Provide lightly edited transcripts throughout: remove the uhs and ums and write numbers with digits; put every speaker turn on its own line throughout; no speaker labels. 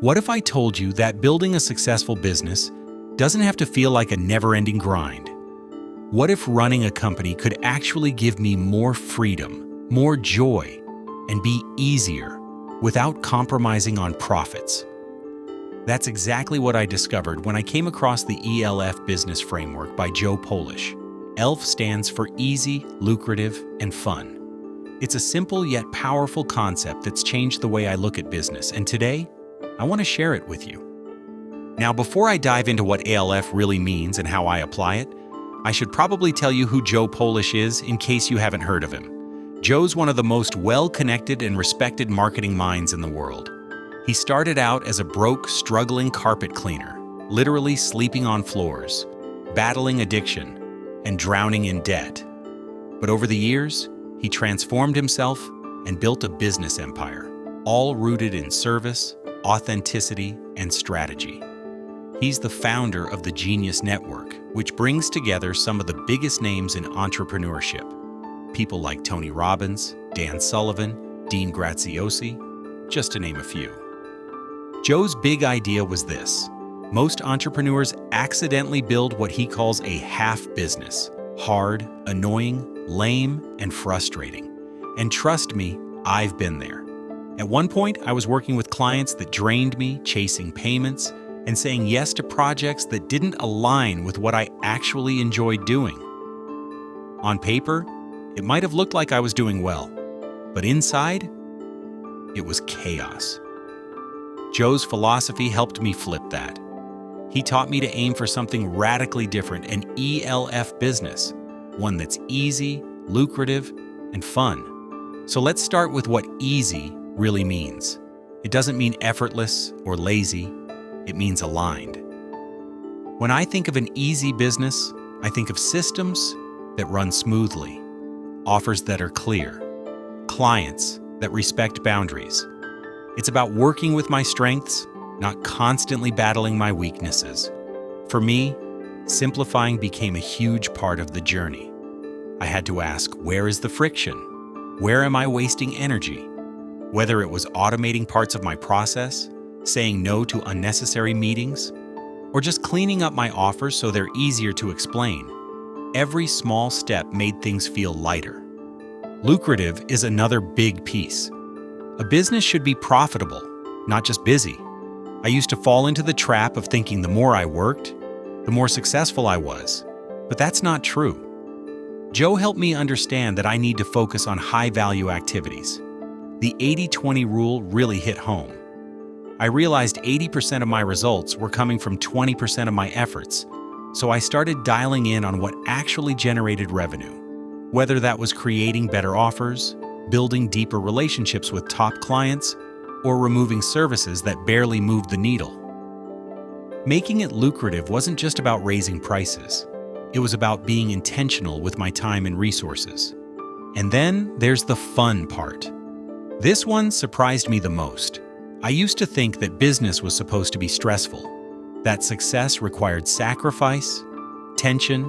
What if I told you that building a successful business doesn't have to feel like a never-ending grind? What if running a company could actually give me more freedom, more joy, and be easier without compromising on profits? That's exactly what I discovered when I came across the ELF business framework by Joe Polish. ELF stands for easy, lucrative, and fun. It's a simple yet powerful concept that's changed the way I look at business, and today, I want to share it with you. Now, before I dive into what ELF really means and how I apply it, I should probably tell you who Joe Polish is in case you haven't heard of him. Joe's one of the most well-connected and respected marketing minds in the world. He started out as a broke, struggling carpet cleaner, literally sleeping on floors, battling addiction, and drowning in debt. But over the years, he transformed himself and built a business empire, all rooted in service, authenticity, and strategy. He's the founder of the Genius Network, which brings together some of the biggest names in entrepreneurship. People like Tony Robbins, Dan Sullivan, Dean Graziosi, just to name a few. Joe's big idea was this: most entrepreneurs accidentally build what he calls a half business. Hard, annoying, lame, and frustrating. And trust me, I've been there. At one point, I was working with clients that drained me, chasing payments, and saying yes to projects that didn't align with what I actually enjoyed doing. On paper, it might have looked like I was doing well, but inside, it was chaos. Joe's philosophy helped me flip that. He taught me to aim for something radically different, an ELF business, one that's easy, lucrative, and fun. So let's start with what easy really means. It doesn't mean effortless or lazy, it means aligned. When I think of an easy business, I think of systems that run smoothly, offers that are clear, clients that respect boundaries. It's about working with my strengths, not constantly battling my weaknesses. For me, simplifying became a huge part of the journey. I had to ask, where is the friction? Where am I wasting energy? Whether it was automating parts of my process, saying no to unnecessary meetings, or just cleaning up my offers so they're easier to explain, every small step made things feel lighter. Lucrative is another big piece. A business should be profitable, not just busy. I used to fall into the trap of thinking the more I worked, the more successful I was. But that's not true. Joe helped me understand that I need to focus on high-value activities. The 80-20 rule really hit home. I realized 80% of my results were coming from 20% of my efforts, so I started dialing in on what actually generated revenue, whether that was creating better offers, building deeper relationships with top clients, or removing services that barely moved the needle. Making it lucrative wasn't just about raising prices. It was about being intentional with my time and resources. And then there's the fun part. This one surprised me the most. I used to think that business was supposed to be stressful, that success required sacrifice, tension,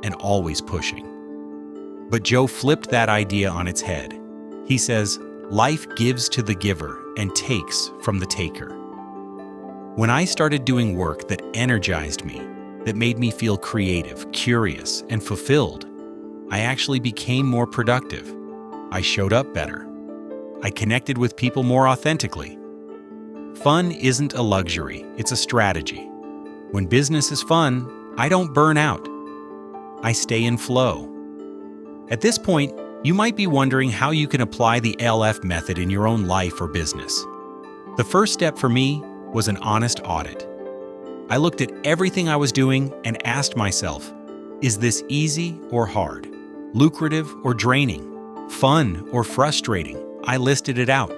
and always pushing. But Joe flipped that idea on its head. He says, life gives to the giver and takes from the taker. When I started doing work that energized me, that made me feel creative, curious, and fulfilled, I actually became more productive. I showed up better. I connected with people more authentically. Fun isn't a luxury, it's a strategy. When business is fun, I don't burn out. I stay in flow. At this point, you might be wondering how you can apply the ELF method in your own life or business. The first step for me was an honest audit. I looked at everything I was doing and asked myself, is this easy or hard? Lucrative or draining? Fun or frustrating? I listed it out.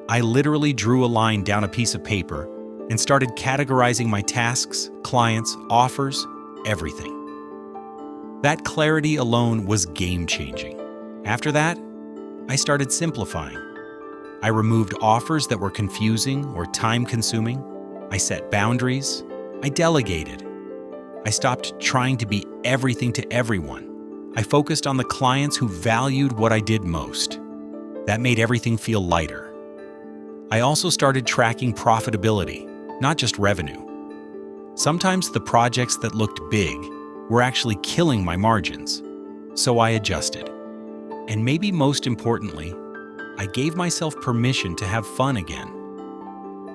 I literally drew a line down a piece of paper and started categorizing my tasks, clients, offers, everything. That clarity alone was game-changing. After that, I started simplifying. I removed offers that were confusing or time-consuming. I set boundaries. I delegated. I stopped trying to be everything to everyone. I focused on the clients who valued what I did most. That made everything feel lighter. I also started tracking profitability, not just revenue. Sometimes the projects that looked big were actually killing my margins, so I adjusted. And maybe most importantly, I gave myself permission to have fun again.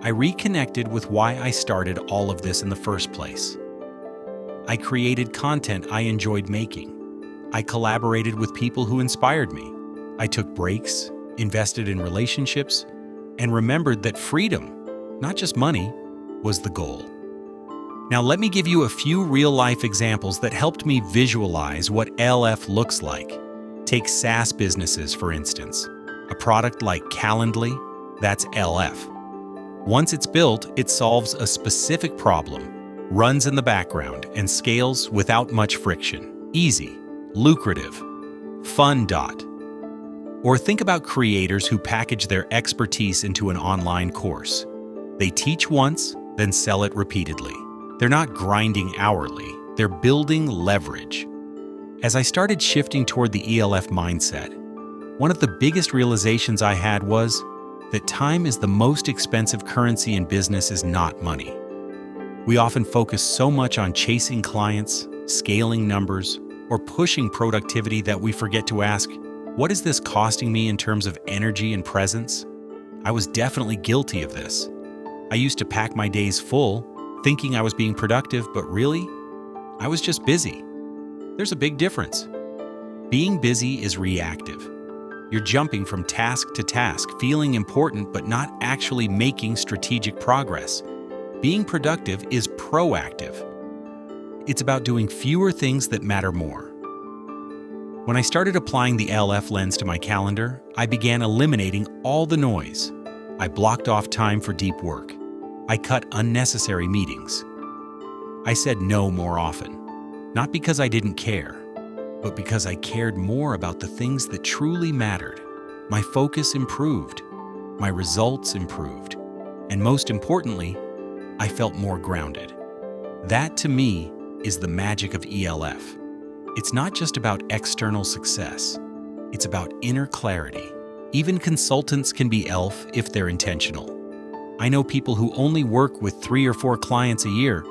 I reconnected with why I started all of this in the first place. I created content I enjoyed making. I collaborated with people who inspired me. I took breaks, invested in relationships, and remembered that freedom, not just money, was the goal. Now let me give you a few real-life examples that helped me visualize what LF looks like. Take SaaS businesses, for instance. A product like Calendly, that's LF. Once it's built, it solves a specific problem, runs in the background, and scales without much friction. Easy, lucrative, fun. Or think about creators who package their expertise into an online course. They teach once, then sell it repeatedly. They're not grinding hourly, they're building leverage. As I started shifting toward the ELF mindset, one of the biggest realizations I had was that time is the most expensive currency in business is not money. We often focus so much on chasing clients, scaling numbers, or pushing productivity that we forget to ask, what is this costing me in terms of energy and presence? I was definitely guilty of this. I used to pack my days full, thinking I was being productive, but really, I was just busy. There's a big difference. Being busy is reactive. You're jumping from task to task, feeling important but not actually making strategic progress. Being productive is proactive. It's about doing fewer things that matter more. When I started applying the LF lens to my calendar, I began eliminating all the noise. I blocked off time for deep work. I cut unnecessary meetings. I said no more often, not because I didn't care, but because I cared more about the things that truly mattered. My focus improved, my results improved, and most importantly, I felt more grounded. That, to me, is the magic of ELF. It's not just about external success, it's about inner clarity. Even consultants can be ELF if they're intentional. I know people who only work with 3 or 4 clients a year,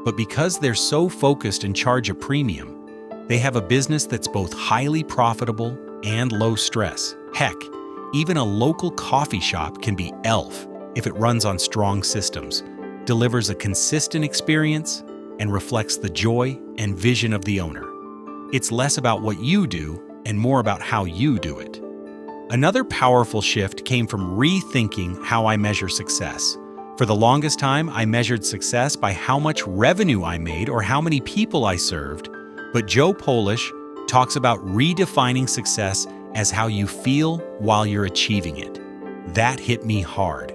but because they're so focused and charge a premium, they have a business that's both highly profitable and low stress. Heck, even a local coffee shop can be ELF if it runs on strong systems, delivers a consistent experience, and reflects the joy and vision of the owner. It's less about what you do and more about how you do it. Another powerful shift came from rethinking how I measure success. For the longest time, I measured success by how much revenue I made or how many people I served, but Joe Polish talks about redefining success as how you feel while you're achieving it. That hit me hard.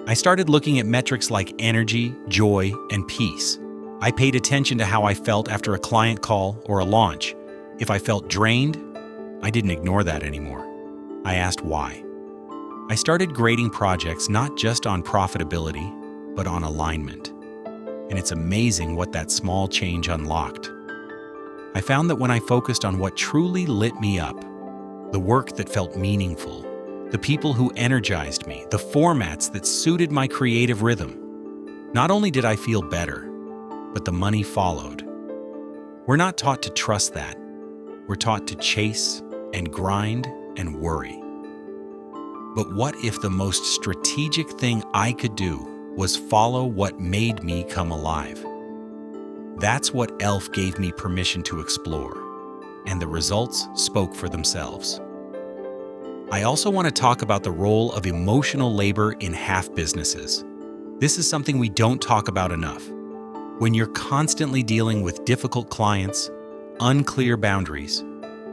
I started looking at metrics like energy, joy, and peace. I paid attention to how I felt after a client call or a launch. If I felt drained, I didn't ignore that anymore. I asked why. I started grading projects not just on profitability, but on alignment. And it's amazing what that small change unlocked. I found that when I focused on what truly lit me up, the work that felt meaningful, the people who energized me, the formats that suited my creative rhythm, not only did I feel better, but the money followed. We're not taught to trust that. We're taught to chase and grind and worry. But what if the most strategic thing I could do was follow what made me come alive? That's what ELF gave me permission to explore, and the results spoke for themselves. I also want to talk about the role of emotional labor in half businesses. This is something we don't talk about enough. When you're constantly dealing with difficult clients, unclear boundaries,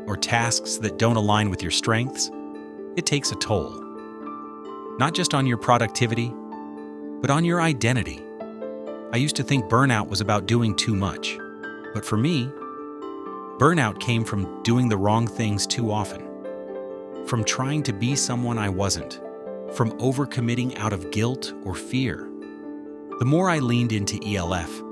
or tasks that don't align with your strengths, it takes a toll. Not just on your productivity, but on your identity. I used to think burnout was about doing too much, but for me, burnout came from doing the wrong things too often, from trying to be someone I wasn't, from overcommitting out of guilt or fear. The more I leaned into ELF,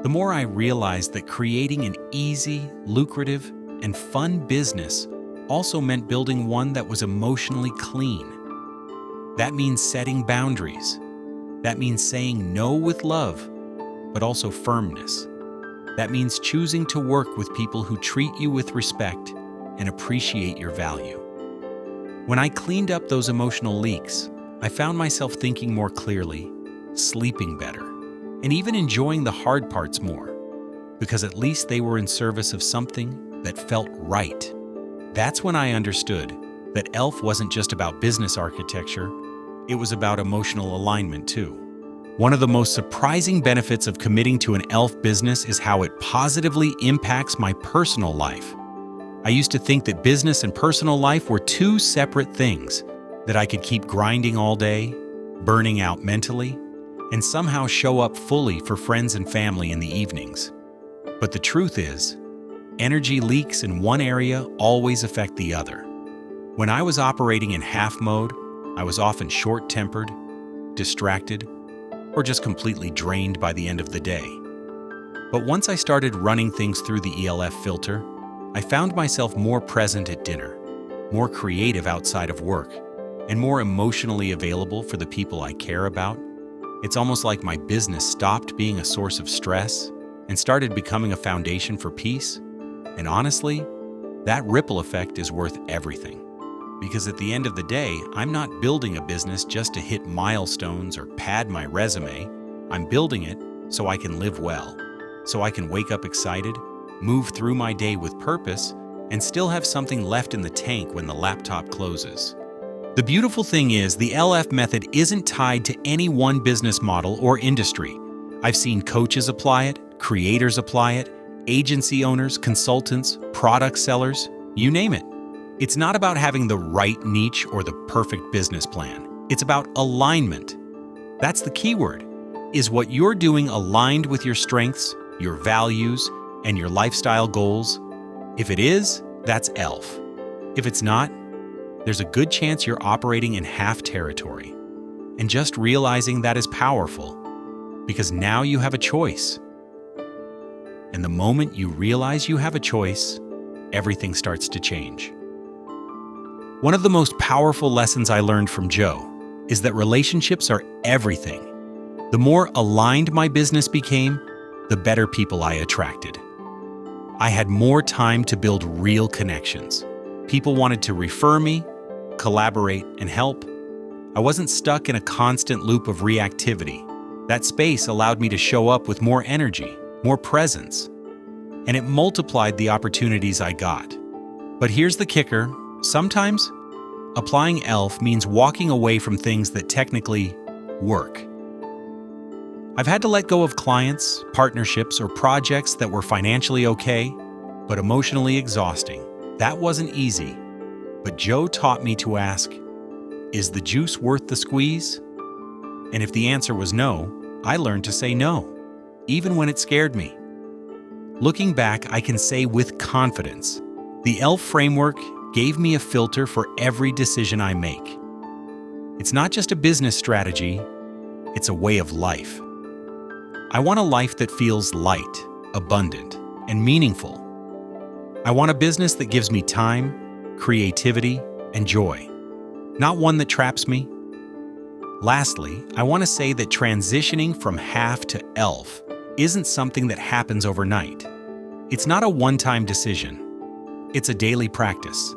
the more I realized that creating an easy, lucrative, and fun business also meant building one that was emotionally clean. That means setting boundaries. That means saying no with love, but also firmness. That means choosing to work with people who treat you with respect and appreciate your value. When I cleaned up those emotional leaks, I found myself thinking more clearly, sleeping better, and even enjoying the hard parts more, because at least they were in service of something that felt right. That's when I understood that ELF wasn't just about business architecture, it was about emotional alignment too. One of the most surprising benefits of committing to an ELF business is how it positively impacts my personal life. I used to think that business and personal life were two separate things, that I could keep grinding all day, burning out mentally, and somehow show up fully for friends and family in the evenings. But the truth is, energy leaks in one area always affect the other. When I was operating in half mode, I was often short-tempered, distracted, or just completely drained by the end of the day. But once I started running things through the ELF filter, I found myself more present at dinner, more creative outside of work, and more emotionally available for the people I care about. It's almost like my business stopped being a source of stress and started becoming a foundation for peace. And honestly, that ripple effect is worth everything. Because at the end of the day, I'm not building a business just to hit milestones or pad my resume. I'm building it so I can live well, so I can wake up excited, move through my day with purpose, and still have something left in the tank when the laptop closes. The beautiful thing is, the LF method isn't tied to any one business model or industry. I've seen coaches apply it, creators apply it, agency owners, consultants, product sellers, you name it. It's not about having the right niche or the perfect business plan. It's about alignment. That's the key word. Is what you're doing aligned with your strengths, your values, and your lifestyle goals? If it is, that's ELF. If it's not, there's a good chance you're operating in half territory. And just realizing that is powerful, because now you have a choice. And the moment you realize you have a choice, everything starts to change. One of the most powerful lessons I learned from Joe is that relationships are everything. The more aligned my business became, the better people I attracted. I had more time to build real connections. People wanted to refer me, collaborate, and help. I wasn't stuck in a constant loop of reactivity. That space allowed me to show up with more energy, more presence, and it multiplied the opportunities I got. But here's the kicker. Sometimes, applying ELF means walking away from things that technically work. I've had to let go of clients, partnerships, or projects that were financially okay, but emotionally exhausting. That wasn't easy, but Joe taught me to ask, is the juice worth the squeeze? And if the answer was no, I learned to say no, even when it scared me. Looking back, I can say with confidence, the ELF framework gave me a filter for every decision I make. It's not just a business strategy, it's a way of life. I want a life that feels light, abundant, and meaningful. I want a business that gives me time, creativity, and joy, not one that traps me. Lastly, I want to say that transitioning from half to ELF isn't something that happens overnight. It's not a one-time decision. It's a daily practice.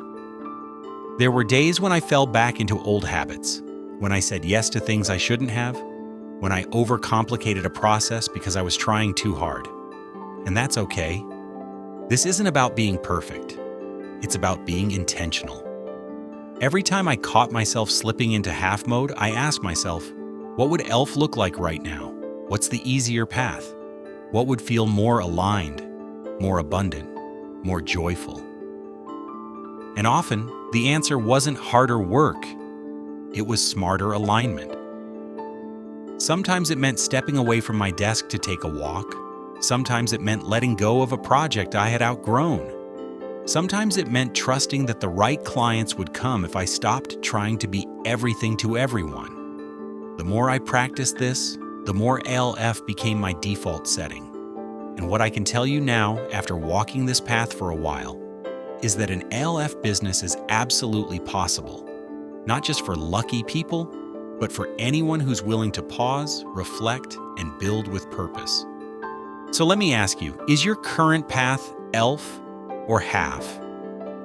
There were days when I fell back into old habits, when I said yes to things I shouldn't have, when I overcomplicated a process because I was trying too hard. And that's okay. This isn't about being perfect. It's about being intentional. Every time I caught myself slipping into half mode, I asked myself, what would ELF look like right now? What's the easier path? What would feel more aligned, more abundant, more joyful? And often, the answer wasn't harder work. It was smarter alignment. Sometimes it meant stepping away from my desk to take a walk. Sometimes it meant letting go of a project I had outgrown. Sometimes it meant trusting that the right clients would come if I stopped trying to be everything to everyone. The more I practiced this, the more ELF became my default setting. And what I can tell you now, after walking this path for a while, is that an ELF business is absolutely possible, not just for lucky people, but for anyone who's willing to pause, reflect, and build with purpose. So let me ask you, is your current path elf or half?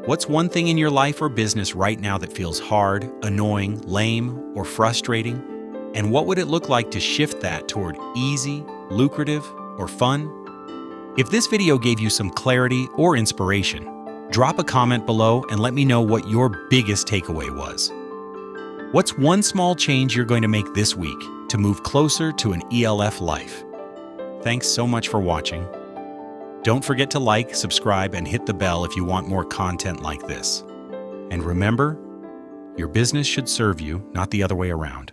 What's one thing in your life or business right now that feels hard, annoying, lame, or frustrating? And what would it look like to shift that toward easy, lucrative, or fun? If this video gave you some clarity or inspiration, drop a comment below and let me know what your biggest takeaway was. What's one small change you're going to make this week to move closer to an ELF life? Thanks so much for watching. Don't forget to like, subscribe, and hit the bell if you want more content like this. And remember, your business should serve you, not the other way around.